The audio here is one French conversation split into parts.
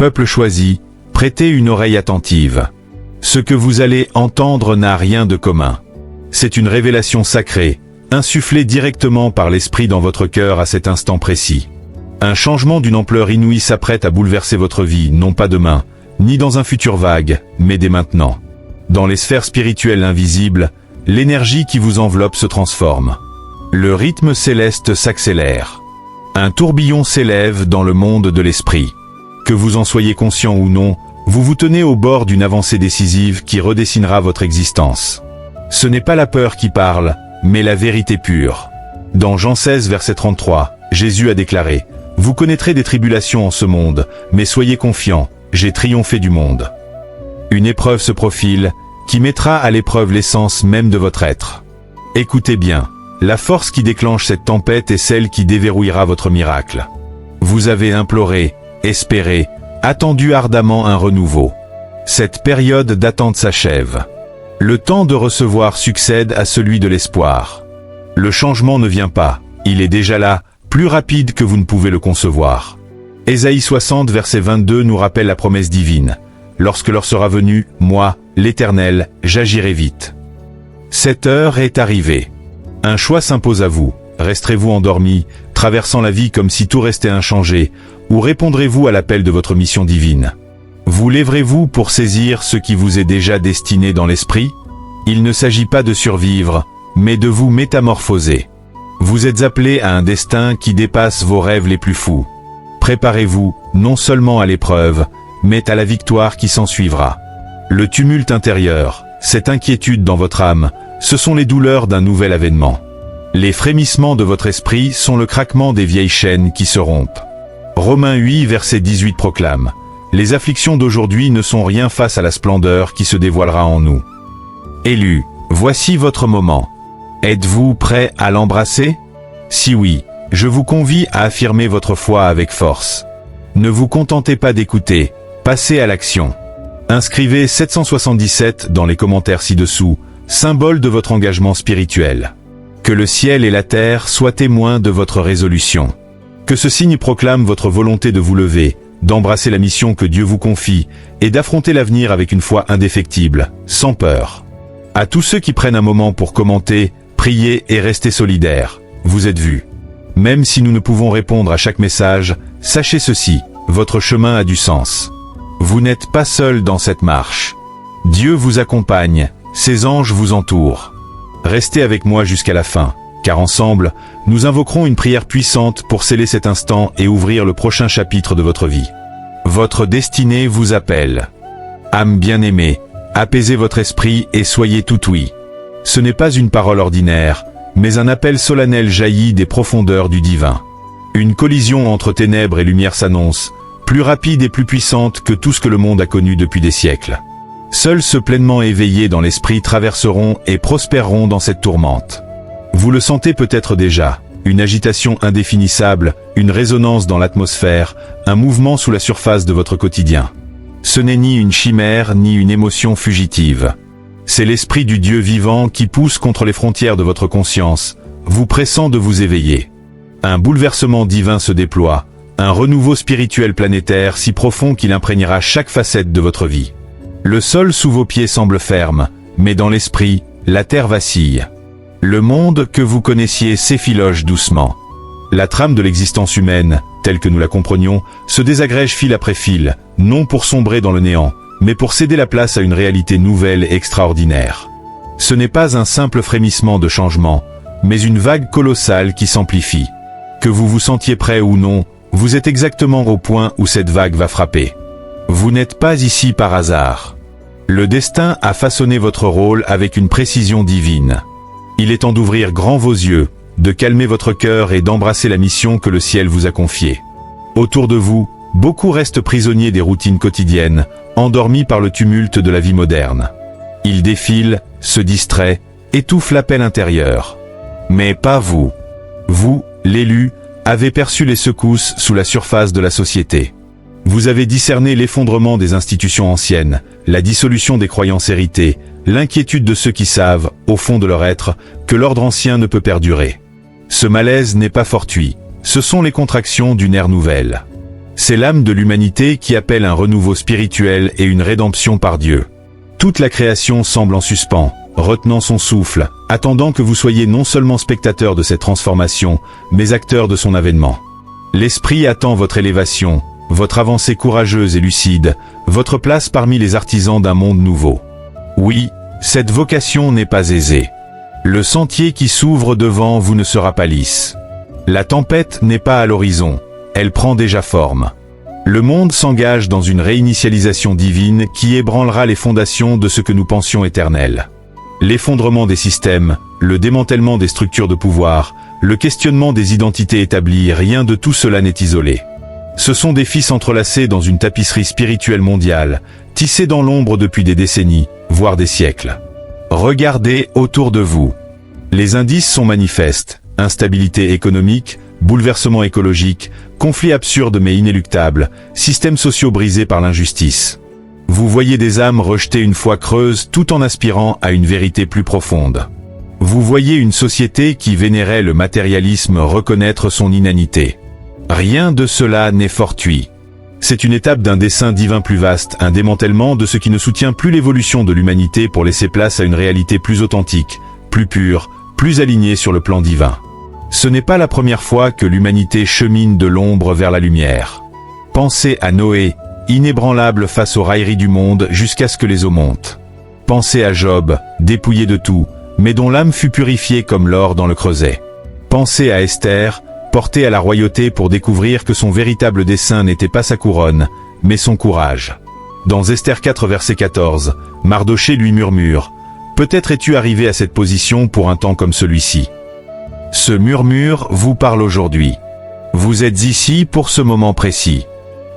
Peuple choisi, prêtez une oreille attentive. Ce que vous allez entendre n'a rien de commun. C'est une révélation sacrée, insufflée directement par l'Esprit dans votre cœur à cet instant précis. Un changement d'une ampleur inouïe s'apprête à bouleverser votre vie, non pas demain, ni dans un futur vague, mais dès maintenant. Dans les sphères spirituelles invisibles, l'énergie qui vous enveloppe se transforme. Le rythme céleste s'accélère. Un tourbillon s'élève dans le monde de l'esprit. Que vous en soyez conscient ou non, vous vous tenez au bord d'une avancée décisive qui redessinera votre existence. Ce n'est pas la peur qui parle, mais la vérité pure. Dans Jean 16, verset 33, Jésus a déclaré « Vous connaîtrez des tribulations en ce monde, mais soyez confiants, j'ai triomphé du monde. » Une épreuve se profile, qui mettra à l'épreuve l'essence même de votre être. Écoutez bien, la force qui déclenche cette tempête est celle qui déverrouillera votre miracle. Vous avez imploré, espéré, attendu ardemment un renouveau. Cette période d'attente s'achève. Le temps de recevoir succède à celui de l'espoir. Le changement ne vient pas, il est déjà là, plus rapide que vous ne pouvez le concevoir. Ésaïe 60, verset 22 nous rappelle la promesse divine. Lorsque l'heure sera venue, moi, l'Éternel, j'agirai vite. Cette heure est arrivée. Un choix s'impose à vous. Resterez-vous endormi, traversant la vie comme si tout restait inchangé, ou répondrez-vous à l'appel de votre mission divine? Vous lèverez-vous pour saisir ce qui vous est déjà destiné dans l'esprit? Il ne s'agit pas de survivre, mais de vous métamorphoser. Vous êtes appelé à un destin qui dépasse vos rêves les plus fous. Préparez-vous, non seulement à l'épreuve, mais à la victoire qui s'ensuivra. Le tumulte intérieur, cette inquiétude dans votre âme, ce sont les douleurs d'un nouvel avènement. Les frémissements de votre esprit sont le craquement des vieilles chaînes qui se rompent. Romains 8, verset 18 proclame « Les afflictions d'aujourd'hui ne sont rien face à la splendeur qui se dévoilera en nous. » Élus, voici votre moment. Êtes-vous prêt à l'embrasser? Si oui, je vous convie à affirmer votre foi avec force. Ne vous contentez pas d'écouter, passez à l'action. Inscrivez 777 dans les commentaires ci-dessous, symbole de votre engagement spirituel. Que le ciel et la terre soient témoins de votre résolution. Que ce signe proclame votre volonté de vous lever, d'embrasser la mission que Dieu vous confie, et d'affronter l'avenir avec une foi indéfectible, sans peur. À tous ceux qui prennent un moment pour commenter, prier et rester solidaires, vous êtes vus. Même si nous ne pouvons répondre à chaque message, sachez ceci, votre chemin a du sens. Vous n'êtes pas seul dans cette marche. Dieu vous accompagne, ses anges vous entourent. Restez avec moi jusqu'à la fin, car ensemble, nous invoquerons une prière puissante pour sceller cet instant et ouvrir le prochain chapitre de votre vie. Votre destinée vous appelle. Âme bien-aimée, apaisez votre esprit et soyez tout ouïe. Ce n'est pas une parole ordinaire, mais un appel solennel jailli des profondeurs du divin. Une collision entre ténèbres et lumière s'annonce, plus rapide et plus puissante que tout ce que le monde a connu depuis des siècles. Seuls ceux pleinement éveillés dans l'esprit traverseront et prospéreront dans cette tourmente. Vous le sentez peut-être déjà, une agitation indéfinissable, une résonance dans l'atmosphère, un mouvement sous la surface de votre quotidien. Ce n'est ni une chimère ni une émotion fugitive. C'est l'esprit du Dieu vivant qui pousse contre les frontières de votre conscience, vous pressant de vous éveiller. Un bouleversement divin se déploie, un renouveau spirituel planétaire si profond qu'il imprégnera chaque facette de votre vie. Le sol sous vos pieds semble ferme, mais dans l'esprit, la terre vacille. Le monde que vous connaissiez s'effiloche doucement. La trame de l'existence humaine, telle que nous la comprenions, se désagrège fil après fil, non pour sombrer dans le néant, mais pour céder la place à une réalité nouvelle et extraordinaire. Ce n'est pas un simple frémissement de changement, mais une vague colossale qui s'amplifie. Que vous vous sentiez prêt ou non, vous êtes exactement au point où cette vague va frapper. Vous n'êtes pas ici par hasard. Le destin a façonné votre rôle avec une précision divine. Il est temps d'ouvrir grand vos yeux, de calmer votre cœur et d'embrasser la mission que le ciel vous a confiée. Autour de vous, beaucoup restent prisonniers des routines quotidiennes, endormis par le tumulte de la vie moderne. Ils défilent, se distraient, étouffent l'appel intérieur. Mais pas vous. Vous, l'élu, avez perçu les secousses sous la surface de la société. Vous avez discerné l'effondrement des institutions anciennes, la dissolution des croyances héritées, l'inquiétude de ceux qui savent, au fond de leur être, que l'ordre ancien ne peut perdurer. Ce malaise n'est pas fortuit, ce sont les contractions d'une ère nouvelle. C'est l'âme de l'humanité qui appelle un renouveau spirituel et une rédemption par Dieu. Toute la création semble en suspens, retenant son souffle, attendant que vous soyez non seulement spectateurs de cette transformation, mais acteurs de son avènement. L'esprit attend votre élévation, votre avancée courageuse et lucide, votre place parmi les artisans d'un monde nouveau. Oui, cette vocation n'est pas aisée. Le sentier qui s'ouvre devant vous ne sera pas lisse. La tempête n'est pas à l'horizon, elle prend déjà forme. Le monde s'engage dans une réinitialisation divine qui ébranlera les fondations de ce que nous pensions éternel. L'effondrement des systèmes, le démantèlement des structures de pouvoir, le questionnement des identités établies, rien de tout cela n'est isolé. Ce sont des fils entrelacés dans une tapisserie spirituelle mondiale, tissée dans l'ombre depuis des décennies, voire des siècles. Regardez autour de vous. Les indices sont manifestes, instabilité économique, bouleversement écologique, conflits absurdes mais inéluctables, systèmes sociaux brisés par l'injustice. Vous voyez des âmes rejeter une foi creuse tout en aspirant à une vérité plus profonde. Vous voyez une société qui vénérait le matérialisme reconnaître son inanité. Rien de cela n'est fortuit. C'est une étape d'un dessein divin plus vaste, un démantèlement de ce qui ne soutient plus l'évolution de l'humanité pour laisser place à une réalité plus authentique, plus pure, plus alignée sur le plan divin. Ce n'est pas la première fois que l'humanité chemine de l'ombre vers la lumière. Pensez à Noé, inébranlable face aux railleries du monde jusqu'à ce que les eaux montent. Pensez à Job, dépouillé de tout, mais dont l'âme fut purifiée comme l'or dans le creuset. Pensez à Esther, portée à la royauté pour découvrir que son véritable dessein n'était pas sa couronne, mais son courage. Dans Esther 4 verset 14, Mardochée lui murmure « Peut-être es-tu arrivé à cette position pour un temps comme celui-ci ». Ce murmure vous parle aujourd'hui. Vous êtes ici pour ce moment précis.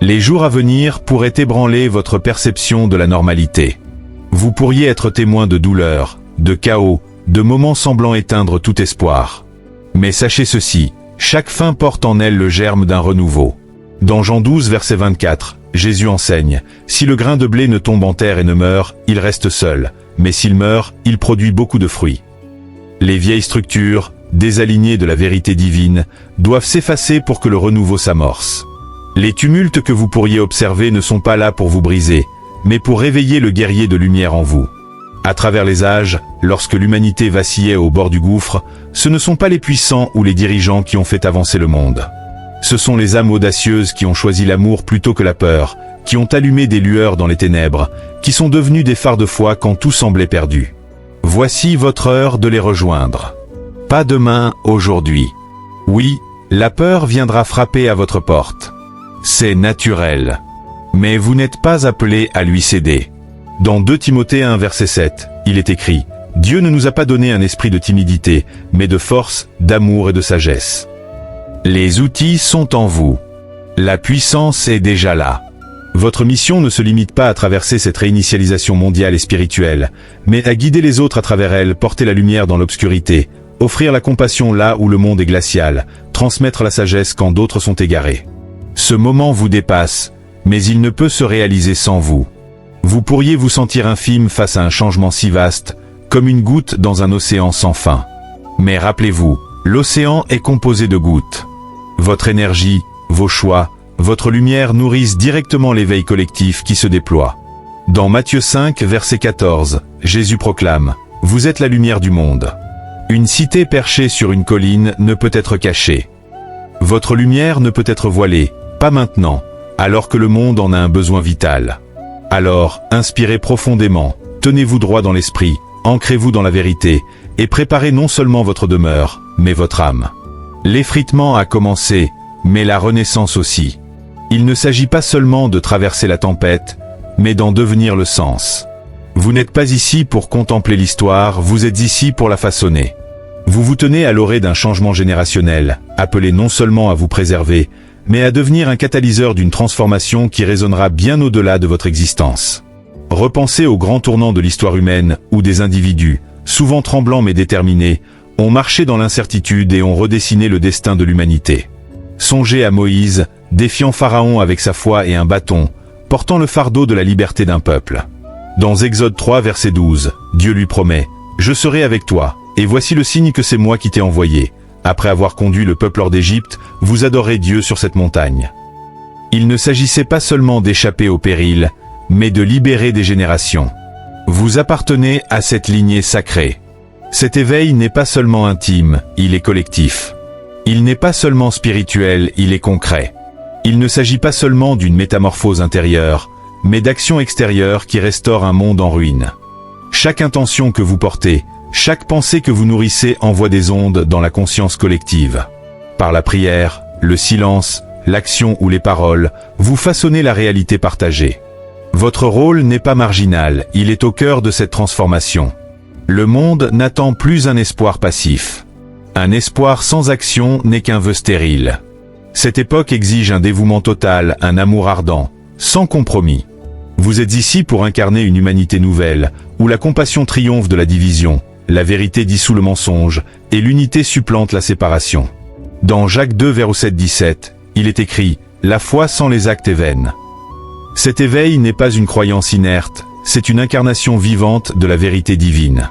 Les jours à venir pourraient ébranler votre perception de la normalité. Vous pourriez être témoin de douleurs, de chaos, de moments semblant éteindre tout espoir. Mais sachez ceci, chaque fin porte en elle le germe d'un renouveau. Dans Jean 12 verset 24, Jésus enseigne « Si le grain de blé ne tombe en terre et ne meurt, il reste seul, mais s'il meurt, il produit beaucoup de fruits. » Les vieilles structures, désalignées de la vérité divine, doivent s'effacer pour que le renouveau s'amorce. Les tumultes que vous pourriez observer ne sont pas là pour vous briser, mais pour réveiller le guerrier de lumière en vous. À travers les âges, lorsque l'humanité vacillait au bord du gouffre, ce ne sont pas les puissants ou les dirigeants qui ont fait avancer le monde. Ce sont les âmes audacieuses qui ont choisi l'amour plutôt que la peur, qui ont allumé des lueurs dans les ténèbres, qui sont devenus des phares de foi quand tout semblait perdu. Voici votre heure de les rejoindre. Pas demain, aujourd'hui. Oui, la peur viendra frapper à votre porte. C'est naturel. Mais vous n'êtes pas appelés à lui céder. Dans 2 Timothée 1 verset 7, il est écrit « Dieu ne nous a pas donné un esprit de timidité, mais de force, d'amour et de sagesse. » Les outils sont en vous. La puissance est déjà là. Votre mission ne se limite pas à traverser cette réinitialisation mondiale et spirituelle, mais à guider les autres à travers elle, porter la lumière dans l'obscurité, offrir la compassion là où le monde est glacial, transmettre la sagesse quand d'autres sont égarés. Ce moment vous dépasse, mais il ne peut se réaliser sans vous. Vous pourriez vous sentir infime face à un changement si vaste, comme une goutte dans un océan sans fin. Mais rappelez-vous, l'océan est composé de gouttes. Votre énergie, vos choix, votre lumière nourrissent directement l'éveil collectif qui se déploie. Dans Matthieu 5, verset 14, Jésus proclame « Vous êtes la lumière du monde. Une cité perchée sur une colline ne peut être cachée. Votre lumière ne peut être voilée, pas maintenant, alors que le monde en a un besoin vital. Alors, inspirez profondément, tenez-vous droit dans l'esprit, ancrez-vous dans la vérité, et préparez non seulement votre demeure, mais votre âme. L'effritement a commencé, mais la renaissance aussi. Il ne s'agit pas seulement de traverser la tempête, mais d'en devenir le sens. Vous n'êtes pas ici pour contempler l'histoire, vous êtes ici pour la façonner. Vous vous tenez à l'orée d'un changement générationnel, appelé non seulement à vous préserver, mais à devenir un catalyseur d'une transformation qui résonnera bien au-delà de votre existence. Repensez au grand tournant de l'histoire humaine, où des individus, souvent tremblants mais déterminés, ont marché dans l'incertitude et ont redessiné le destin de l'humanité. Songez à Moïse, défiant Pharaon avec sa foi et un bâton, portant le fardeau de la liberté d'un peuple. Dans Exode 3 verset 12, Dieu lui promet « Je serai avec toi, et voici le signe que c'est moi qui t'ai envoyé. Après avoir conduit le peuple hors d'Égypte, vous adorez Dieu sur cette montagne. » Il ne s'agissait pas seulement d'échapper au péril, mais de libérer des générations. Vous appartenez à cette lignée sacrée. Cet éveil n'est pas seulement intime, il est collectif. Il n'est pas seulement spirituel, il est concret. Il ne s'agit pas seulement d'une métamorphose intérieure, mais d'actions extérieures qui restaurent un monde en ruine. Chaque intention que vous portez, chaque pensée que vous nourrissez envoie des ondes dans la conscience collective. Par la prière, le silence, l'action ou les paroles, vous façonnez la réalité partagée. Votre rôle n'est pas marginal, il est au cœur de cette transformation. Le monde n'attend plus un espoir passif. Un espoir sans action n'est qu'un vœu stérile. Cette époque exige un dévouement total, un amour ardent, sans compromis. Vous êtes ici pour incarner une humanité nouvelle, où la compassion triomphe de la division, la vérité dissout le mensonge, et l'unité supplante la séparation. Dans Jacques 2 verset 17, il est écrit « La foi sans les actes est vaine ». Cet éveil n'est pas une croyance inerte, c'est une incarnation vivante de la vérité divine.